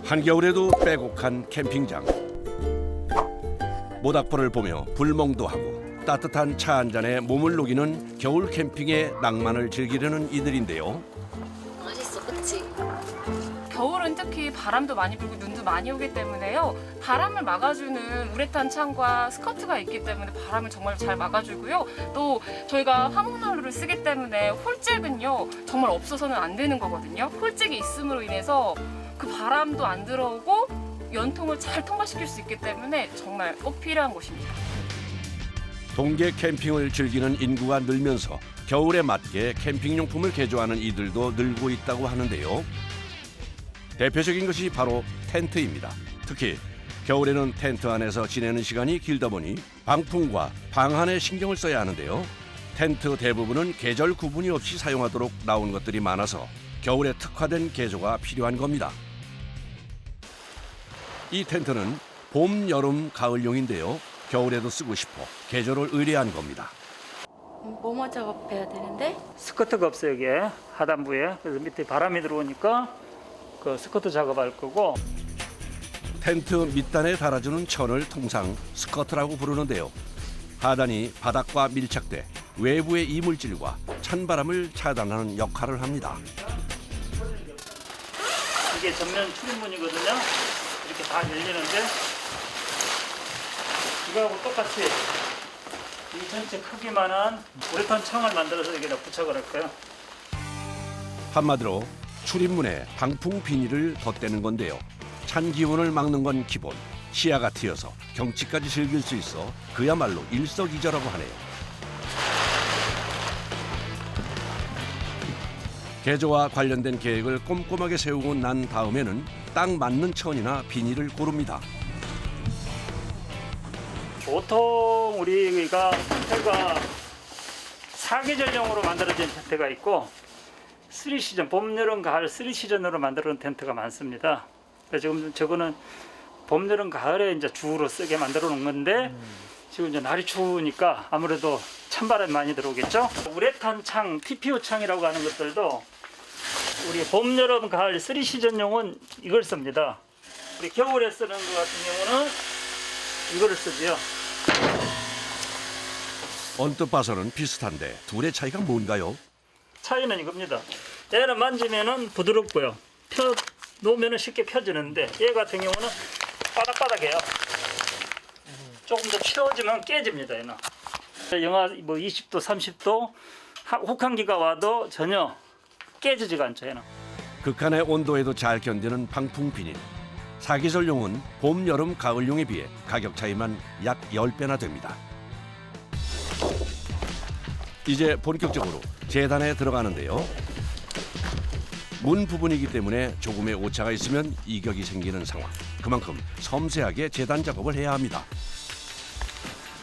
한겨울에도 빼곡한 캠핑장. 모닥불을 보며 불멍도 하고 따뜻한 차 한 잔에 몸을 녹이는 겨울 캠핑의 낭만을 즐기려는 이들인데요. 맛있어, 그치? 겨울은 특히 바람도 많이 불고 눈도 많이 오기 때문에요. 바람을 막아주는 우레탄 창과 스커트가 있기 때문에 바람을 정말 잘 막아주고요. 또 저희가 화목난로를 쓰기 때문에 홀잭은요 정말 없어서는 안 되는 거거든요. 홀잭이 있음으로 인해서 그 바람도 안 들어오고 연통을 잘 통과시킬 수 있기 때문에 정말 꼭 필요한 곳입니다. 동계 캠핑을 즐기는 인구가 늘면서 겨울에 맞게 캠핑용품을 개조하는 이들도 늘고 있다고 하는데요. 대표적인 것이 바로 텐트입니다. 특히 겨울에는 텐트 안에서 지내는 시간이 길다 보니 방풍과 방한에 신경을 써야 하는데요. 텐트 대부분은 계절 구분이 없이 사용하도록 나온 것들이 많아서 겨울에 특화된 개조가 필요한 겁니다. 이 텐트는 봄, 여름, 가을용인데요. 겨울에도 쓰고 싶어 개조를 의뢰한 겁니다. 뭐뭐 작업해야 되는데? 스커트가 없어요, 여기에 하단부에. 그래서 밑에 바람이 들어오니까 그 스커트 작업할 거고. 텐트 밑단에 달아주는 천을 통상 스커트라고 부르는데요. 하단이 바닥과 밀착돼 외부의 이물질과 찬바람을 차단하는 역할을 합니다. 이게 전면 출입문이거든요. 이렇게 다 열리는데 이거하고 똑같이 이 전체 크기만한 우레탄 창을 만들어서 여기다 부착을 할 거예요. 한마디로 출입문에 방풍 비닐을 덧대는 건데요. 찬 기온을 막는 건 기본, 시야가 트여서 경치까지 즐길 수 있어 그야말로 일석이조라고 하네요. 개조와 관련된 계획을 꼼꼼하게 세우고 난 다음에는 딱 맞는 천이나 비닐을 고릅니다. 보통 우리가 텐트가 사계절용으로 만들어진 텐트가 있고 3시즌, 봄, 여름, 가을 3시즌으로 만들어진 텐트가 많습니다. 그래서 지금 저거는 봄, 여름, 가을에 이제 주로 쓰게 만들어 놓은 건데 지금 이제 날이 추우니까 아무래도 찬바람이 많이 들어오겠죠. 우레탄 창, TPU 창이라고 하는 것들도 우리 봄, 여름, 가을 3시즌용은 이걸 씁니다. 우리 겨울에 쓰는 것 같은 경우는 이거를 쓰지요. 언뜻 봐서는 비슷한데 둘의 차이가 뭔가요? 차이는 이겁니다. 얘는 만지면은 부드럽고요. 펴 놓으면은 쉽게 펴지는데 얘 같은 경우는 바닥바닥해요. 조금 더 치워지면 깨집니다. 얘는. 영하 뭐 20도, 30도 혹한기가 와도 전혀 깨지지가 않죠. 얘는. 극한의 온도에도 잘 견디는 방풍 비닐. 사계절용은 봄, 여름, 가을용에 비해 가격 차이만 약 10배나 됩니다. 이제 본격적으로 재단에 들어가는데요. 문 부분이기 때문에 조금의 오차가 있으면 이격이 생기는 상황. 그만큼 섬세하게 재단 작업을 해야 합니다.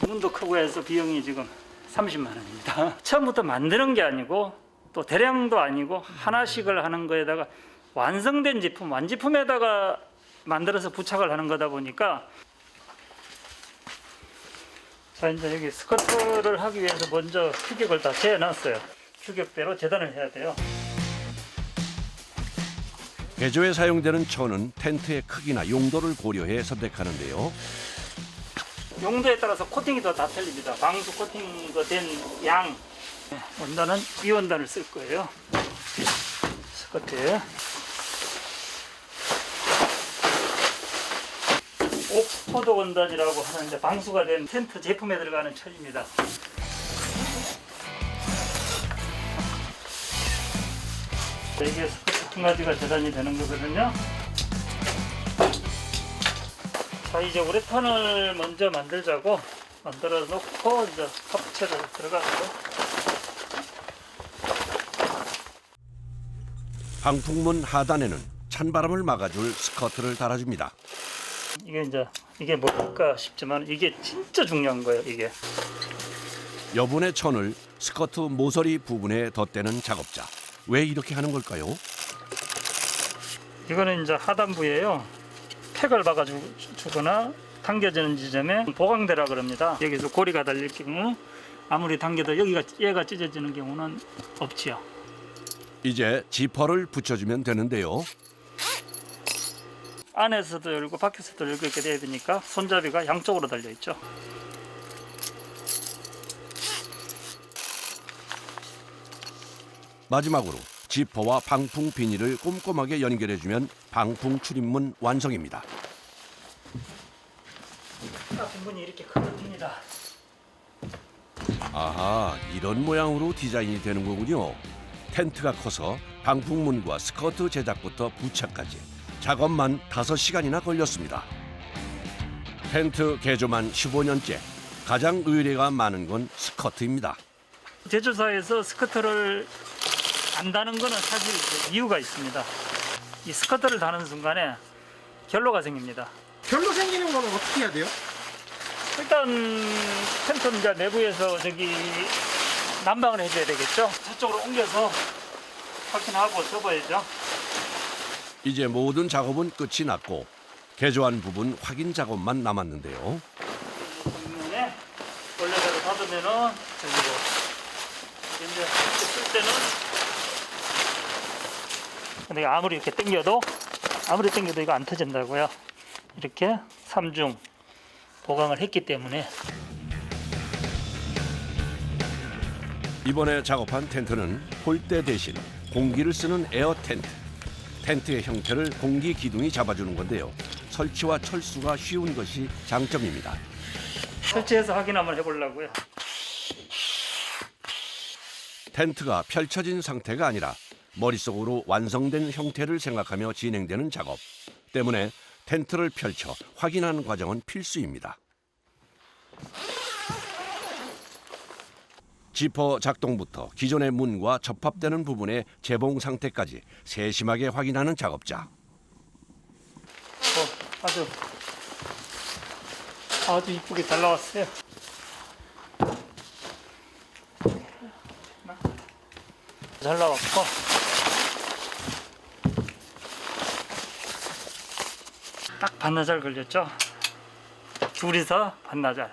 문도 크고 해서 비용이 지금 30만 원입니다. 처음부터 만드는 게 아니고 또 대량도 아니고 하나씩을 하는 거에다가 완성된 제품, 완제품에다가 만들어서 부착을 하는 거다 보니까 자 이제 여기 스커트를 하기 위해서 먼저 규격을 다 재놨어요. 규격대로 재단을 해야 돼요. 개조에 사용되는 천은 텐트의 크기나 용도를 고려해 선택하는데요. 용도에 따라서 코팅이 다 틀립니다. 방수 코팅이 된 양. 원단은 이 원단을 쓸 거예요. 스커트에. 옥스포드 원단이라고 하는데 방수가 된 텐트 제품에 들어가는 천입니다. 이게 스커트 두 가지가 재단이 되는 거거든요. 자 이제 우레탄을 먼저 만들자고 만들어 놓고 이제 합체를 들어가고. 방풍문 하단에는 찬바람을 막아줄 스커트를 달아줍니다. 이게 뭘까 싶지만 이게 진짜 중요한 거예요. 이게 여분의 천을 스커트 모서리 부분에 덧대는 작업자. 왜 이렇게 하는 걸까요? 이거는 이제 하단부에요. 팩을 박아주거나 당겨지는 지점에 보강대라 그럽니다. 여기서 고리가 달릴 경우 아무리 당겨도 얘가 찢어지는 경우는 없지요. 이제 지퍼를 붙여주면 되는데요. 안에서도 열고 밖에서도 열고 이렇게 돼야 되니까 손잡이가 양쪽으로 달려 있죠. 마지막으로 지퍼와 방풍 비닐을 꼼꼼하게 연결해주면 방풍 출입문 완성입니다. 문이 이렇게 크거든요. 아하, 이런 모양으로 디자인이 되는 거군요. 텐트가 커서 방풍문과 스커트 제작부터 부착까지 작업만 5시간이나 걸렸습니다. 텐트 개조만 15년째. 가장 의뢰가 많은 건 스커트입니다. 제조사에서 스커트를 안 다는 거는 사실 이유가 있습니다. 이 스커트를 다는 순간에 결로가 생깁니다. 결로 생기는 거는 어떻게 해야 돼요? 일단 텐트 이제 내부에서 저기 난방을 해줘야 되겠죠. 저쪽으로 옮겨서 확인하고 접어야죠. 이제 모든 작업은 끝이 났고 개조한 부분 확인 작업만 남았는데요. 정면에 원래대로 닫으면은 저기로 이제 쓸 때는 근데 아무리 당겨도 이거 안 터진다고요. 이렇게 3중 보강을 했기 때문에. 이번에 작업한 텐트는 폴대 대신 공기를 쓰는 에어 텐트. 텐트의 형태를 공기 기둥이 잡아주는 건데요. 설치와 철수가 쉬운 것이 장점입니다. 설치해서 확인 한번 해보려고요. 텐트가 펼쳐진 상태가 아니라 머릿속으로 완성된 형태를 생각하며 진행되는 작업 때문에 텐트를 펼쳐 확인하는 과정은 필수입니다. 지퍼 작동부터 기존의 문과 접합되는 부분의 재봉 상태까지 세심하게 확인하는 작업자. 아주 이쁘게 잘 나왔어요. 잘 나왔고 딱 반나절 걸렸죠. 둘이서 반나절.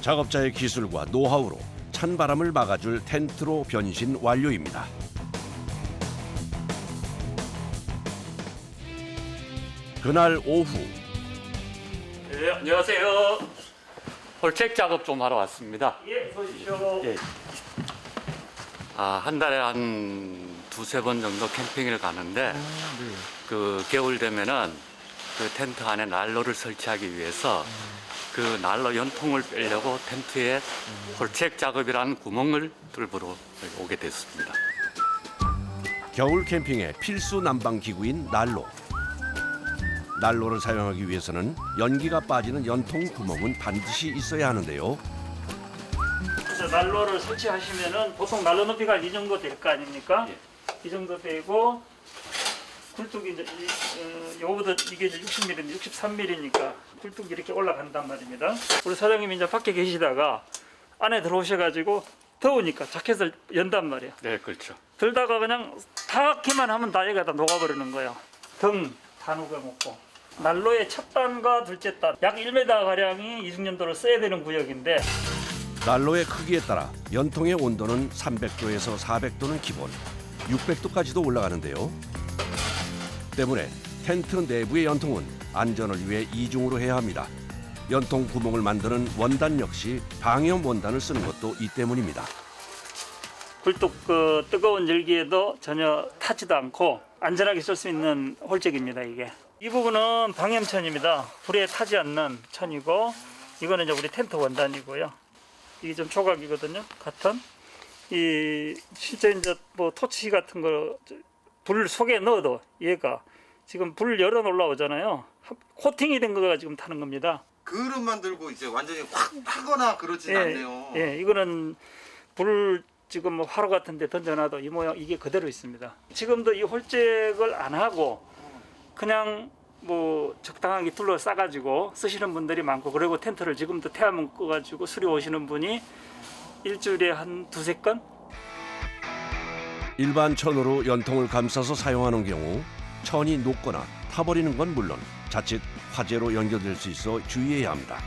작업자의 기술과 노하우로 찬바람을 막아줄 텐트로 변신 완료입니다. 그날 오후 네, 안녕하세요. 홀책 작업 좀 하러 왔습니다. 예, 보십시오. 예. 한 달에 한 2-3번 정도 캠핑을 가는데 그 겨울 되면은 그 텐트 안에 난로를 설치하기 위해서 그 난로 연통을 빼려고 텐트에 홀책 작업이라는 구멍을 뚫으러 오게 됐습니다. 겨울 캠핑의 필수 난방 기구인 난로. 난로를 사용하기 위해서는 연기가 빠지는 연통 구멍은 반드시 있어야 하는데요. 그래서 난로를 설치하시면은 보통 난로 높이가 이 정도 될 거 아닙니까? 예. 이 정도 되고 굴뚝이 이제 요거보다 이게 이제 60mm인데 63mm니까 굴뚝이 이렇게 올라간단 말입니다. 우리 사장님이 이제 밖에 계시다가 안에 들어오셔가지고 더우니까 자켓을 연단 말이에요. 네, 그렇죠. 들다가 그냥 닿기만 하면 다 얘가 다 녹아버리는 거예요. 등 다 녹아먹고. 난로의 첫 단과 둘째 단 약 1m 가량이 이중연도를 써야 되는 구역인데 난로의 크기에 따라 연통의 온도는 300도에서 400도는 기본, 600도까지도 올라가는데요. 때문에 텐트 내부의 연통은 안전을 위해 이중으로 해야 합니다. 연통 구멍을 만드는 원단 역시 방염 원단을 쓰는 것도 이 때문입니다. 굴뚝 그 뜨거운 열기에도 전혀 타지도 않고 안전하게 쓸 수 있는 홀책입니다. 이게 이 부분은 방염천입니다. 불에 타지 않는 천이고 이거는 이제 우리 텐트 원단이고요. 이게 좀 조각이거든요. 같은 이 실제 이제 뭐 토치 같은 거 불 속에 넣어도 얘가 지금 불 열어 올라오잖아요. 코팅이 된 거가 지금 타는 겁니다. 그릇만 들고 이제 완전히 확 타거나 그러진 않네요. 예, 이거는 불 지금 뭐 화로 같은데 던져놔도 이 모양 이게 그대로 있습니다. 지금도 이 홀잭을 안 하고 그냥 뭐 적당하게 둘러싸가지고 쓰시는 분들이 많고 그리고 텐트를 지금도 태화문 꺼가지고 수리 오시는 분이 일주일에 한 2-3건? 일반 천으로 연통을 감싸서 사용하는 경우 천이 녹거나 타버리는 건 물론 자칫 화재로 연결될 수 있어 주의해야 합니다.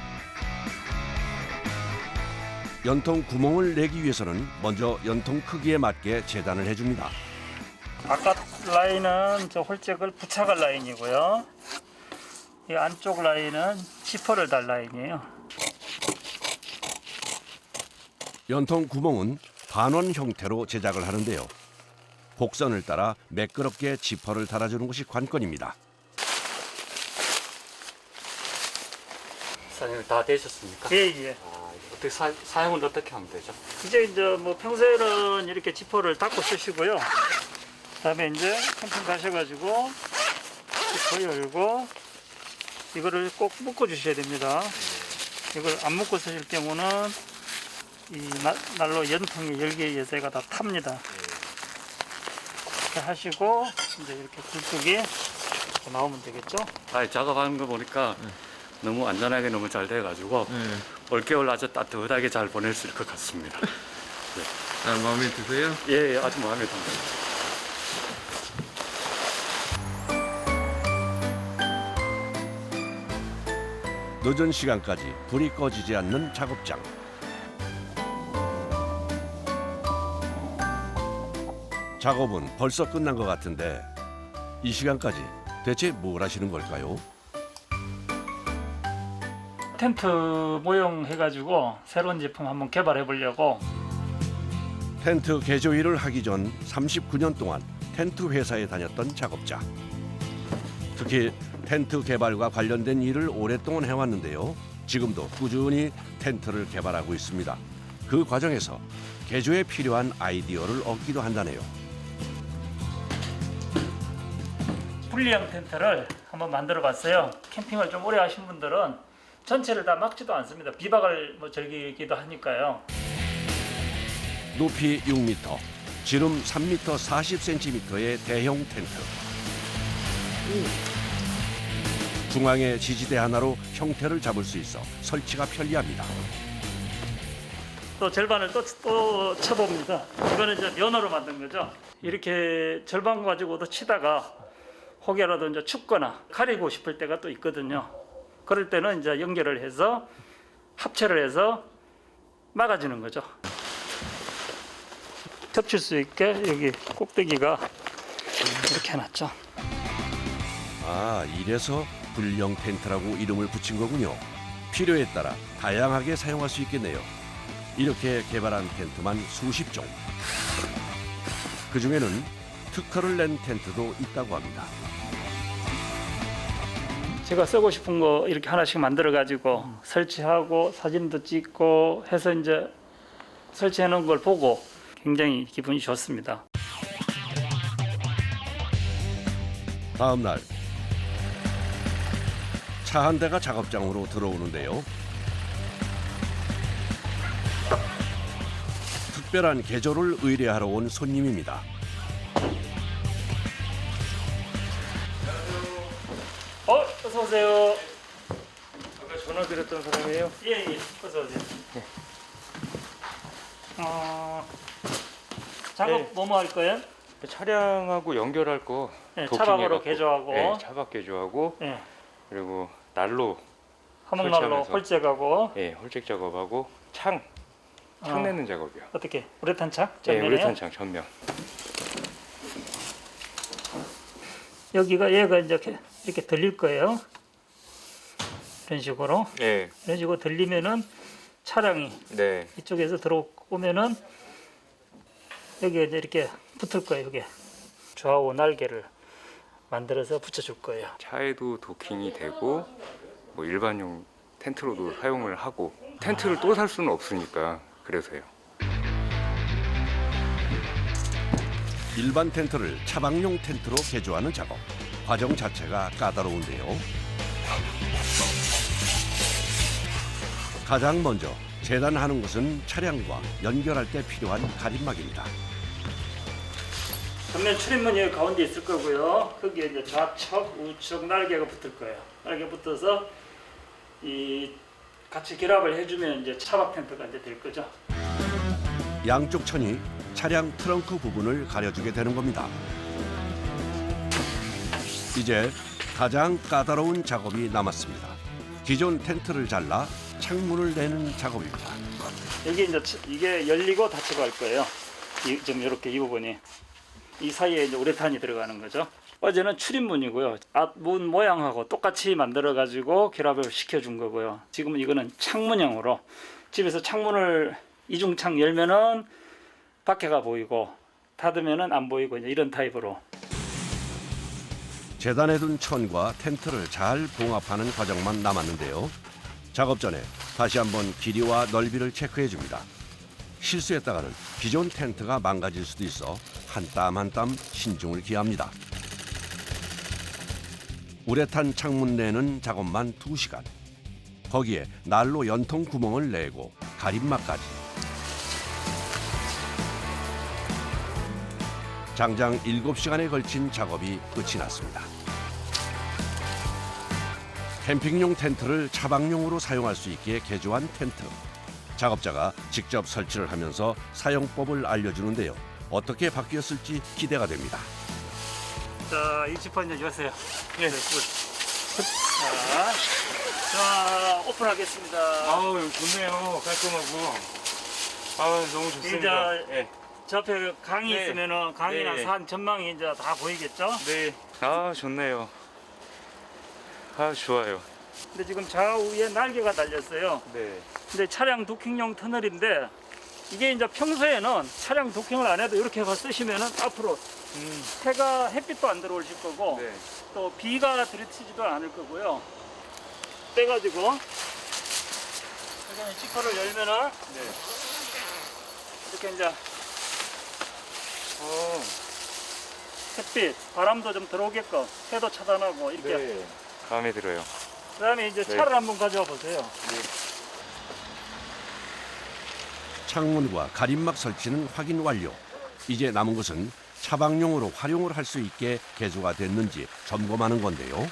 연통 구멍을 내기 위해서는 먼저 연통 크기에 맞게 재단을 해줍니다. 아까 라인은 저 홀잭을 부착할 라인이고요. 이 안쪽 라인은 지퍼를 달 라인이에요. 연통 구멍은 반원 형태로 제작을 하는데요. 곡선을 따라 매끄럽게 지퍼를 달아주는 것이 관건입니다. 사장님 다 되셨습니까? 예. 어떻게 사용은 어떻게 하면 되죠? 이제 뭐 평소에는 이렇게 지퍼를 닫고 쓰시고요. 그다음에 이제 캠핑 가셔가지고 지퍼 열고 이거를 꼭 묶어 주셔야 됩니다. 이걸 안 묶어 쓰실 경우는 이 난로 연통의 열기에 의해서 얘가 다 탑니다. 이렇게 하시고 이제 이렇게 굴뚝이 나오면 되겠죠? 작업하는 거 보니까 너무 안전하게 너무 잘 돼가지고 올겨울 아주 따뜻하게 잘 보낼 수 있을 것 같습니다. 마음에 드세요? 예, 아주 마음에 듭니다. 늦은 시간까지 불이 꺼지지 않는 작업장. 작업은 벌써 끝난 것 같은데 이 시간까지 대체 뭘 하시는 걸까요? 텐트 모형 해가지고 새로운 제품 한번 개발해 보려고. 텐트 개조 일을 하기 전 39년 동안 텐트 회사에 다녔던 작업자. 특히 텐트 개발과 관련된 일을 오랫동안 해왔는데요. 지금도 꾸준히 텐트를 개발하고 있습니다. 그 과정에서 개조에 필요한 아이디어를 얻기도 한다네요. 분리형 텐트를 한번 만들어 봤어요. 캠핑을 좀 오래 하신 분들은 전체를 다 막지도 않습니다. 비박을 즐기기도 하니까요. 높이 6m, 지름 3m 40cm의 대형 텐트. 중앙에 지지대 하나로 형태를 잡을 수 있어 설치가 편리합니다. 또 절반을 또 쳐봅니다. 이거는 이제 면으로 만든 거죠. 이렇게 절반 가지고도 치다가 혹여라도 이제 춥거나 가리고 싶을 때가 또 있거든요. 그럴 때는 이제 연결을 해서 합체를 해서 막아주는 거죠. 겹칠 수 있게 여기 꼭대기가 이렇게 해놨죠. 아, 이래서 불령 텐트라고 이름을 붙인 거군요. 필요에 따라 다양하게 사용할 수 있겠네요. 이렇게 개발한 텐트만 수십 종. 그중에는 특허를 낸 텐트도 있다고 합니다. 제가 쓰고 싶은 거 이렇게 하나씩 만들어 가지고 설치하고 사진도 찍고 해서 이제 설치해 놓은 걸 보고 굉장히 기분이 좋습니다. 다음 날 차 한 대가 작업장으로 들어오는데요. 특별한 개조를 의뢰하러 온 손님입니다. 어서 오세요. 아까 전화 드렸던 사람이에요? 예. 어서 오세요. 작업 네. 뭐뭐 할 거예요? 차량하고 연결할 거 네, 도킹해갖고. 차박으로 개조하고. 네, 차박 개조하고 예. 그리고 난로 화목난로 설치하면서. 홀잭하고. 예, 홀잭 작업하고 창 내는 작업이요. 어떻게? 우레탄 창? 예, 전면에요? 우레탄 창 전면. 여기가 얘가 이제 이렇게 들릴 거예요. 이런 식으로. 예, 이런 식으로 들리면은 차량이 네. 이쪽에서 들어오면은 여기에 이제 이렇게 붙을 거예요. 여기 좌우 날개를 만들어서 붙여줄 거예요. 차에도 도킹이 되고 뭐 일반용 텐트로도 사용을 하고 텐트를 또 살 수는 없으니까 그래서요. 일반 텐트를 차박용 텐트로 개조하는 작업. 과정 자체가 까다로운데요. 가장 먼저 재단하는 것은 차량과 연결할 때 필요한 가림막입니다. 전면 출입문이 여기 가운데 있을 거고요. 거기에 이제 좌측, 우측 날개가 붙을 거예요. 날개 붙어서 이 같이 결합을 해주면 이제 차박 텐트가 이제 될 거죠. 양쪽 천이 차량 트렁크 부분을 가려주게 되는 겁니다. 이제 가장 까다로운 작업이 남았습니다. 기존 텐트를 잘라 창문을 내는 작업입니다. 여기 이제 이게 열리고 닫히고 할 거예요. 지금 이렇게 이 부분이 이 사이에 이제 우레탄이 들어가는 거죠. 어제는 출입문이고요. 앞문 모양하고 똑같이 만들어 가지고 결합을 시켜준 거고요. 지금은 이거는 창문형으로 집에서 창문을 이중창 열면은 밖에가 보이고 닫으면은 안 보이고 이제 이런 타입으로. 재단해 둔 천과 텐트를 잘 봉합하는 과정만 남았는데요. 작업 전에 다시 한번 길이와 넓이를 체크해 줍니다. 실수했다가는 기존 텐트가 망가질 수도 있어 한 땀 한 땀 신중을 기합니다. 우레탄 창문 내는 작업만 2시간. 거기에 난로 연통 구멍을 내고 가림막까지. 장장 7시간에 걸친 작업이 끝이 났습니다. 캠핑용 텐트를 차박용으로 사용할 수 있게 개조한 텐트. 작업자가 직접 설치를 하면서 사용법을 알려주는데요. 어떻게 바뀌었을지 기대가 됩니다. 자, 이 지퍼 이제 여세요. 네. 자, 오픈하겠습니다. 아우 여기 좋네요. 깔끔하고. 아 너무 좋습니다. 이제 저 앞에 강이 네. 있으면은 강이나 네. 산 전망이 이제 다 보이겠죠? 네. 아 좋네요. 아 좋아요. 근데 지금 좌우에 날개가 달렸어요. 네. 근데 차량 도킹용 터널인데 이게 이제 평소에는 차량 도킹을 안 해도 이렇게 쓰시면은 앞으로 해가 햇빛도 안 들어오실 거고 네. 또 비가 들이치지도 않을 거고요. 빼가지고 이렇게 지퍼를 열면은 네. 이렇게 이제 햇빛, 바람도 좀 들어오게끔 해도 차단하고 이렇게. 네. 마음에 들어요. 그다음에 이제 네. 차를 한번 가져와 보세요. 창문과 가림막 설치는 확인 완료. 이제 남은 것은 차박용으로 활용을 할 수 있게 개조가 됐는지 점검하는 건데요.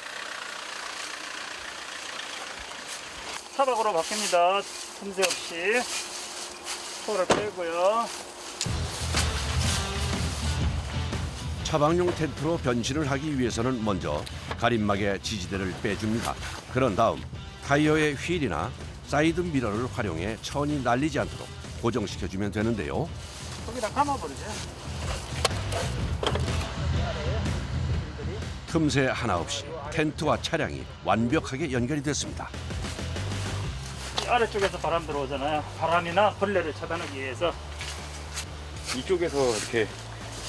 차박으로 바뀝니다. 틈새 없이 포를 빼고요. 차박용 텐트로 변신을 하기 위해서는 먼저 가림막의 지지대를 빼줍니다. 그런 다음 타이어의 휠이나 사이드 미러를 활용해 천이 날리지 않도록 고정시켜주면 되는데요. 거기다 감아버리세요. 틈새 하나 없이 텐트와 차량이 완벽하게 연결이 됐습니다. 이 아래쪽에서 바람 들어오잖아요. 바람이나 벌레를 차단하기 위해서. 이쪽에서 이렇게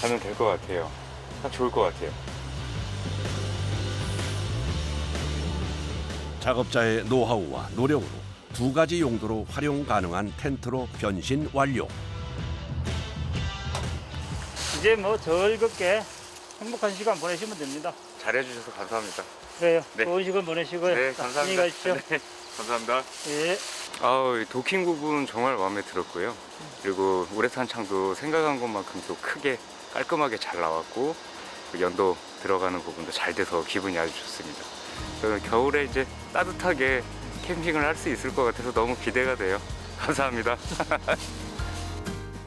가면 될 것 같아요. 딱 좋을 것 같아요. 작업자의 노하우와 노력으로 2가지 용도로 활용 가능한 텐트로 변신 완료. 이제 뭐 즐겁게 행복한 시간 보내시면 됩니다. 잘해주셔서 감사합니다. 그래요. 네. 좋은 시간 보내시고요. 네, 자, 감사합니다. 안녕히 가십시오. 네, 감사합니다. 예. 아우, 이 도킹 부분 정말 마음에 들었고요. 그리고 우레탄 창도 생각한 것만큼 또 크게 깔끔하게 잘 나왔고 그 연도 들어가는 부분도 잘 돼서 기분이 아주 좋습니다. 저는 겨울에 이제 따뜻하게 캠핑을 할 수 있을 것 같아서 너무 기대가 돼요. 감사합니다.